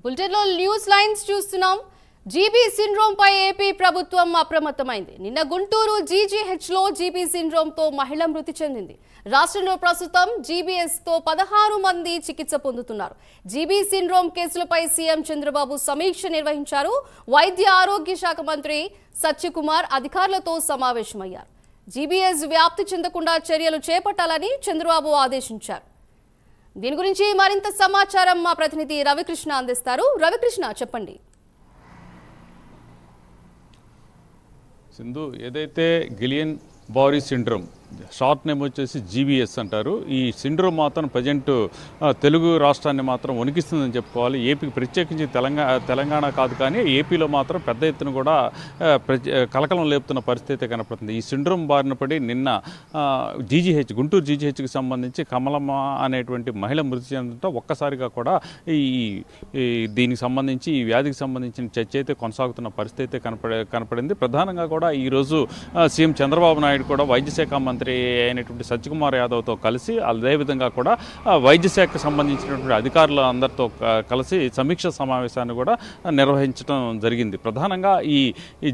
బులెటిన్లో news lines చూస్తున్నాం. GB syndrome పై AP ప్రభుత్వం అప్రమత్తమైంది. నిన్న గుంటూరు జీజీహెచ్లో జీబీ సిండ్రోమ్ తో మహిళ మృతి చెందింది. రాష్ట్రంలో ప్రస్తుతం జీబీఎస్ తో 16 మంది చికిత్స పొందుతున్నారు. జీబీ సిండ్రోమ్ కేసులపై సీఎం చంద్రబాబు సమీక్ష నిర్వహించారు. వైద్య ఆరోగ్య శాఖ మంత్రి సత్యకుమార్ అధికారులతో సమావేశమయ్యారు. జీబీఎస్ వ్యాప్తి చెందకుండా చర్యలు చేపట్టాలని చంద్రబాబు ఆదేశించారు. దీని గురించి మరింత సమాచారం మా ప్రతినిధి రవికృష్ణ అందిస్తారు. రవికృష్ణ, చెప్పండి. సింధు, ఏదైతే గిలియన్ బారీ సిండ్రోమ్ షార్ట్ నేమ్ వచ్చేసి జీబీఎస్ అంటారు. ఈ సిండ్రోమ్ మాత్రం ప్రజెంట్ తెలుగు రాష్ట్రాన్ని మాత్రం వణికిస్తుందని చెప్పుకోవాలి. ఏపీకి ప్రత్యేకించి తెలంగాణ కాదు, కానీ ఏపీలో మాత్రం పెద్ద ఎత్తున కూడా కలకలం లేపుతున్న పరిస్థితి కనపడుతుంది. ఈ సిండ్రోమ్ బారిన పడి నిన్న గుంటూరు జీజీహెచ్కి సంబంధించి కమలమ్మ అనేటువంటి మహిళ మృతి చెందడంతో ఒక్కసారిగా కూడా దీనికి సంబంధించి ఈ వ్యాధికి సంబంధించిన చర్చ అయితే కొనసాగుతున్న పరిస్థితి అయితే కనపడింది. ప్రధానంగా కూడా ఈరోజు సీఎం చంద్రబాబు నాయుడు కూడా వైద్య శాఖ మంత్రి అయినటువంటి సత్యకుమార్ యాదవ్తో కలిసి, అదేవిధంగా కూడా వైద్య శాఖకు సంబంధించినటువంటి అధికారులు అందరితో కలిసి సమీక్ష సమావేశాన్ని కూడా నిర్వహించడం జరిగింది. ప్రధానంగా ఈ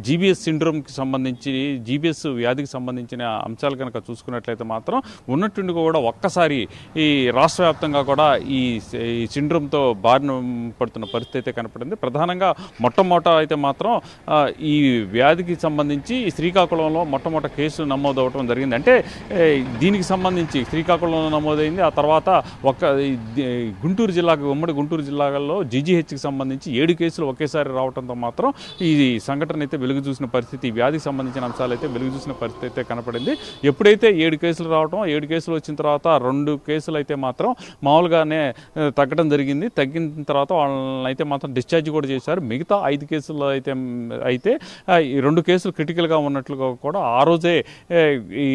జీబీఎస్ సిండ్రోమ్కి సంబంధించి, జీబీఎస్ వ్యాధికి సంబంధించిన అంశాలు కనుక చూసుకున్నట్లయితే మాత్రం ఉన్నట్టుండి కూడా ఒక్కసారి ఈ రాష్ట్ర వ్యాప్తంగా కూడా ఈ సిండ్రోమ్తో బారిన పడుతున్న పరిస్థితి అయితే కనపడింది. ప్రధానంగా మొట్టమొదట అయితే మాత్రం ఈ వ్యాధికి సంబంధించి శ్రీకాకుళంలో మొట్టమొదటి కేసు నమోదవడం జరిగింది. అంటే దీనికి సంబంధించి శ్రీకాకుళంలో నమోదైంది. ఆ తర్వాత గుంటూరు జిల్లాకు, ఉమ్మడి గుంటూరు జిల్లాలో జీజీహెచ్కి సంబంధించి 7 కేసులు ఒకేసారి రావడంతో మాత్రం ఈ సంఘటన అయితే వెలుగు చూసిన పరిస్థితి, ఈ వ్యాధికి సంబంధించిన అంశాలు అయితే వెలుగు చూసిన పరిస్థితి అయితే కనపడింది. ఎప్పుడైతే 7 కేసులు రావడం, 7 కేసులు వచ్చిన తర్వాత 2 కేసులు అయితే మాత్రం మామూలుగానే తగ్గడం జరిగింది. తగ్గిన తర్వాత వాళ్ళని అయితే మాత్రం డిశ్చార్జ్ కూడా చేశారు. మిగతా 5 కేసులు అయితే ఈ 2 కేసులు క్రిటికల్గా ఉన్నట్లుగా కూడా ఆ రోజే ఈ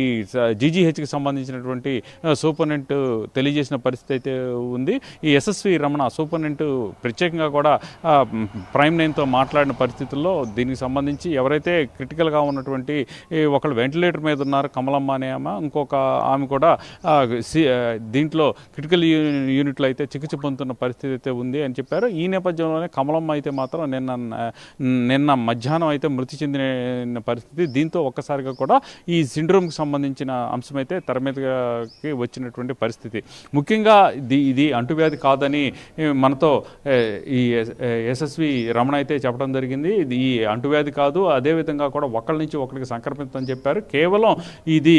జీజీహెచ్కి సంబంధించినటువంటి సూపరింటెండెంట్ తెలియజేసిన పరిస్థితి అయితే ఉంది. ఈ ఎస్ఎస్వి రమణ సూపరింటెండెంట్ ప్రత్యేకంగా కూడా ప్రైమ్ 9తో మాట్లాడిన పరిస్థితుల్లో దీనికి సంబంధించి ఎవరైతే క్రిటికల్గా ఉన్నటువంటి ఒకళ్ళు వెంటిలేటర్ మీద ఉన్నారు, కమలమ్మ అనే ఆమె, ఇంకొక ఆమె కూడా దీంట్లో క్రిటికల్ యూనిట్లో అయితే చికిత్స పొందుతున్న పరిస్థితి అయితే ఉంది అని చెప్పారు. ఈ నేపథ్యంలోనే కమలమ్మ అయితే మాత్రం నిన్న మధ్యాహ్నం అయితే మృతి చెందిన పరిస్థితి. దీంతో ఒక్కసారిగా కూడా ఈ సిండ్రోమ్కి సంబంధించిన అంశం అయితే తెర మీదకి వచ్చినటువంటి పరిస్థితి. ముఖ్యంగా ఇది అంటువ్యాధి కాదని మనతో ఈ ఎస్ఎస్వి రమణ అయితే చెప్పడం జరిగింది. ఇది ఈ అంటువ్యాధి కాదు, అదేవిధంగా కూడా ఒకళ్ళ నుంచి ఒకరికి సంక్రమిస్తుందని చెప్పారు. కేవలం ఇది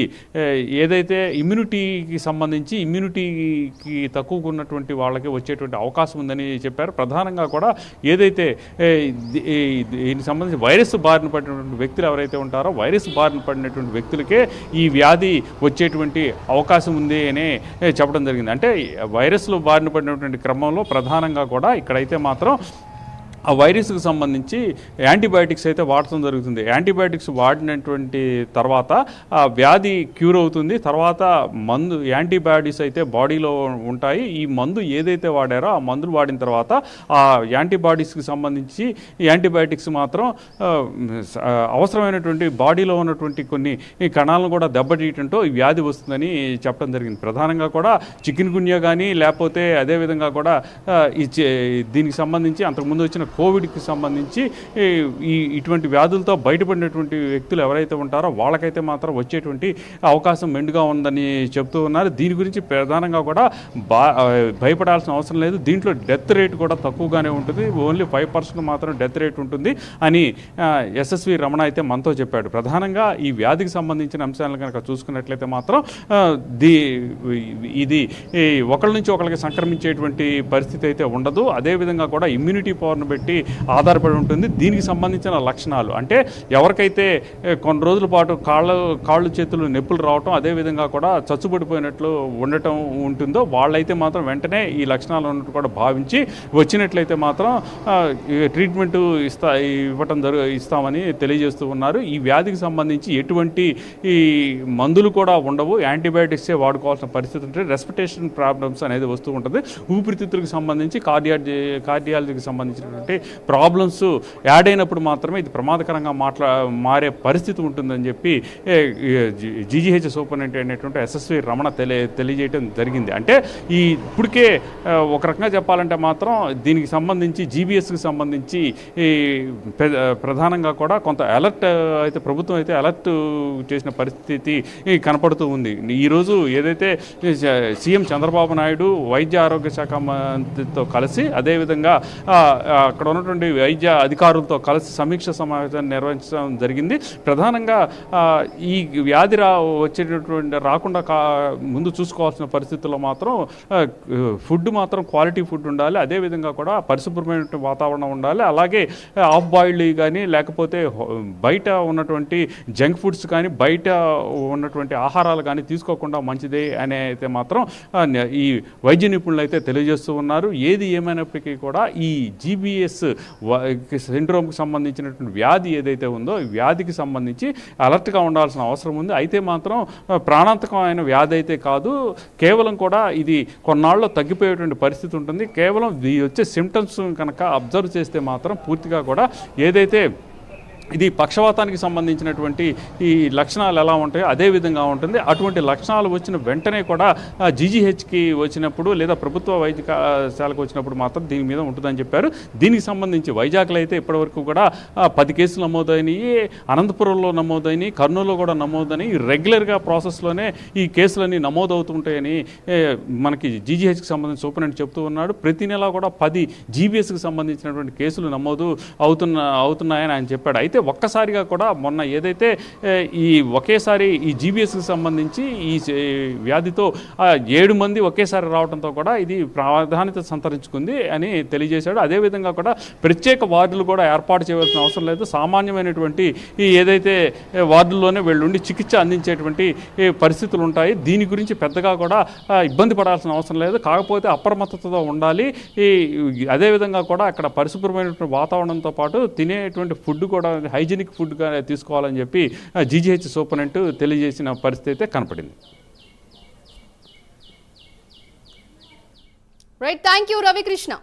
ఏదైతే ఇమ్యూనిటీకి సంబంధించి, ఇమ్యూనిటీకి తక్కువగా ఉన్నటువంటి వాళ్ళకి వచ్చేటువంటి అవకాశం ఉందని చెప్పారు. ప్రధానంగా కూడా ఏదైతే దీనికి సంబంధించి వైరస్ బారిన పడినటువంటి వ్యక్తులు ఎవరైతే ఉంటారో, వైరస్ బారిన పడినటువంటి వ్యక్తులకే ఈ వ్యాధి వచ్చేటువంటి అవకాశం ఉంది అని చెప్పడం జరిగింది. అంటే వైరస్లు బారిన పడినటువంటి క్రమంలో ప్రధానంగా కూడా ఇక్కడైతే మాత్రం ఆ వైరస్కి సంబంధించి యాంటీబయాటిక్స్ అయితే వాడటం జరుగుతుంది. యాంటీబయాటిక్స్ వాడినటువంటి తర్వాత ఆ వ్యాధి క్యూర్ అవుతుంది. తర్వాత మందు, యాంటీబయాటిక్స్ అయితే బాడీలో ఉంటాయి. ఈ మందు ఏదైతే వాడారో ఆ మందులు వాడిన తర్వాత ఆ యాంటీబాడీస్కి సంబంధించి యాంటీబయాటిక్స్ మాత్రం అవసరమైనటువంటి బాడీలో ఉన్నటువంటి కొన్ని కణాలను కూడా దెబ్బతీయటంతో ఈ వ్యాధి వస్తుందని చెప్పడం జరిగింది. ప్రధానంగా కూడా చికెన్ గున్యా కానీ, లేకపోతే అదేవిధంగా కూడా దీనికి సంబంధించి అంతకుముందు వచ్చిన కోవిడ్కి సంబంధించి ఇటువంటి వ్యాధులతో బయటపడినటువంటి వ్యక్తులు ఎవరైతే ఉంటారో వాళ్ళకైతే మాత్రం వచ్చేటువంటి అవకాశం మెండుగా ఉందని చెప్తూ ఉన్నారు. దీని గురించి ప్రధానంగా కూడా భయపడాల్సిన అవసరం లేదు. దీంట్లో డెత్ రేట్ కూడా తక్కువగానే ఉంటుంది. ఓన్లీ 5% మాత్రం డెత్ రేట్ ఉంటుంది అని ఎస్ఎస్వి రమణ అయితే మనతో చెప్పాడు. ప్రధానంగా ఈ వ్యాధికి సంబంధించిన అంశాలను కనుక చూసుకున్నట్లయితే మాత్రం ఇది ఒకళ్ళ నుంచి ఒకరికి సంక్రమించేటువంటి పరిస్థితి అయితే ఉండదు. అదేవిధంగా కూడా ఇమ్యూనిటీ పవర్ను పెట్టి ఆధారపడి ఉంటుంది. దీనికి సంబంధించిన లక్షణాలు అంటే ఎవరికైతే కొన్ని రోజుల పాటు కాళ్ళు చేతులు నొప్పులు రావటం, అదేవిధంగా కూడా చచ్చుబడిపోయినట్లు ఉండటం ఉంటుందో వాళ్ళైతే మాత్రం వెంటనే ఈ లక్షణాలు ఉన్నట్టు కూడా భావించి వచ్చినట్లయితే మాత్రం ట్రీట్మెంట్ ఇస్తామని తెలియజేస్తూ ఉన్నారు. ఈ వ్యాధికి సంబంధించి ఎటువంటి ఈ మందులు కూడా ఉండవు, యాంటీబయాటిక్సే వాడుకోవాల్సిన పరిస్థితి ఉంటుంది. రెస్పిరేషన్ ప్రాబ్లమ్స్ అనేది వస్తూ ఉంటుంది. ఊపిరితిత్తులకు సంబంధించి కార్డియాలజీకి సంబంధించినటువంటి అనేటువంటి ప్రాబ్లమ్స్ యాడ్ అయినప్పుడు మాత్రమే ఇది ప్రమాదకరంగా మారే పరిస్థితి ఉంటుందని చెప్పి జీజీహెచ్ సూపరింటెండెంట్ అనేటువంటి ఎస్ఎస్వి రమణ తెలియజేయడం జరిగింది. అంటే ఇప్పటికే ఒక రకంగా చెప్పాలంటే మాత్రం దీనికి సంబంధించి జీబీఎస్కి సంబంధించి ప్రధానంగా కూడా కొంత అలర్ట్ అయితే ప్రభుత్వం అయితే అలర్ట్ చేసిన పరిస్థితి కనపడుతూ ఉంది. ఈరోజు ఏదైతే సీఎం చంద్రబాబు నాయుడు వైద్య ఆరోగ్య శాఖ మంత్రితో కలిసి అదేవిధంగా అక్కడ ఉన్నటువంటి వైద్య అధికారులతో కలిసి సమీక్ష సమావేశాన్ని నిర్వహించడం జరిగింది. ప్రధానంగా ఈ వ్యాధి వచ్చేటటువంటి రాకుండా ముందు చూసుకోవాల్సిన పరిస్థితుల్లో మాత్రం ఫుడ్ మాత్రం క్వాలిటీ ఫుడ్ ఉండాలి, అదేవిధంగా కూడా పరిశుభ్రమైన వాతావరణం ఉండాలి, అలాగే ఆఫ్ బాయిల్డ్ కానీ లేకపోతే బయట ఉన్నటువంటి జంక్ ఫుడ్స్ కానీ బయట ఉన్నటువంటి ఆహారాలు కానీ తీసుకోకుండా మంచిదే అని అయితే మాత్రం ఈ వైద్య నిపుణులు అయితే తెలియజేస్తూ ఉన్నారు. ఏది ఏమైనప్పటికీ కూడా ఈ జీబీఎస్ సిండ్రోమ్కి సంబంధించినటువంటి వ్యాధి ఏదైతే ఉందో ఈ వ్యాధికి సంబంధించి అలర్ట్గా ఉండాల్సిన అవసరం ఉంది. అయితే మాత్రం ప్రాణాంతకమైన వ్యాధి అయితే కాదు, కేవలం కూడా ఇది కొన్నాళ్ళలో తగ్గిపోయేటువంటి పరిస్థితి ఉంటుంది. కేవలం వచ్చే సిమ్టమ్స్ కనుక అబ్జర్వ్ చేస్తే మాత్రం పూర్తిగా కూడా ఏదైతే ఇది పక్షవాతానికి సంబంధించినటువంటి ఈ లక్షణాలు ఎలా ఉంటాయో అదే విధంగా ఉంటుంది. అటువంటి లక్షణాలు వచ్చిన వెంటనే కూడా జీజీహెచ్కి వచ్చినప్పుడు లేదా ప్రభుత్వ వైద్యశాలకు వచ్చినప్పుడు మాత్రం దీని మీద ఉంటుందని చెప్పారు. దీనికి సంబంధించి వైజాగ్లో అయితే ఇప్పటివరకు కూడా 10 కేసులు నమోదైనవి, అనంతపురంలో నమోదైనవి, కర్నూలులో కూడా నమోదని రెగ్యులర్గా ప్రాసెస్లోనే ఈ కేసులన్నీ నమోదవుతుంటాయని మనకి జీజీహెచ్కి సంబంధించి సూపరింటెండెంట్ చెప్తూ ఉన్నాడు. ప్రతి నెల కూడా 10 జీబీఎస్కి సంబంధించినటువంటి కేసులు నమోదు అవుతున్నాయని ఆయన చెప్పాడు. అయితే ఒక్కసారిగా కూడా మొన్న ఏదైతే ఈ ఒకేసారి ఈ జీబీఎస్కి సంబంధించి ఈ వ్యాధితో 7 మంది ఒకేసారి రావడంతో కూడా ఇది ప్రాధాన్యత సంతరించుకుంది అని తెలియజేశాడు. అదేవిధంగా కూడా ప్రత్యేక వార్డులు కూడా ఏర్పాటు చేయవలసిన అవసరం లేదు, సామాన్యమైనటువంటి ఈ ఏదైతే వార్డుల్లోనే వెళ్ళుండి చికిత్స అందించేటువంటి పరిస్థితులు ఉంటాయి. దీని గురించి పెద్దగా కూడా ఇబ్బంది పడాల్సిన అవసరం లేదు, కాకపోతే అప్రమత్తతతో ఉండాలి. అదేవిధంగా కూడా అక్కడ పరిశుభ్రమైనటువంటి వాతావరణంతో పాటు తినేటువంటి ఫుడ్ కూడా హైజీనిక్ ఫుడ్గా తీసుకోవాలని చెప్పి జీజీహెచ్ సూపరింటెండెంట్ తెలియజేసిన పరిస్థితి అయితే కనపడింది. Right, thank you Ravikrishna.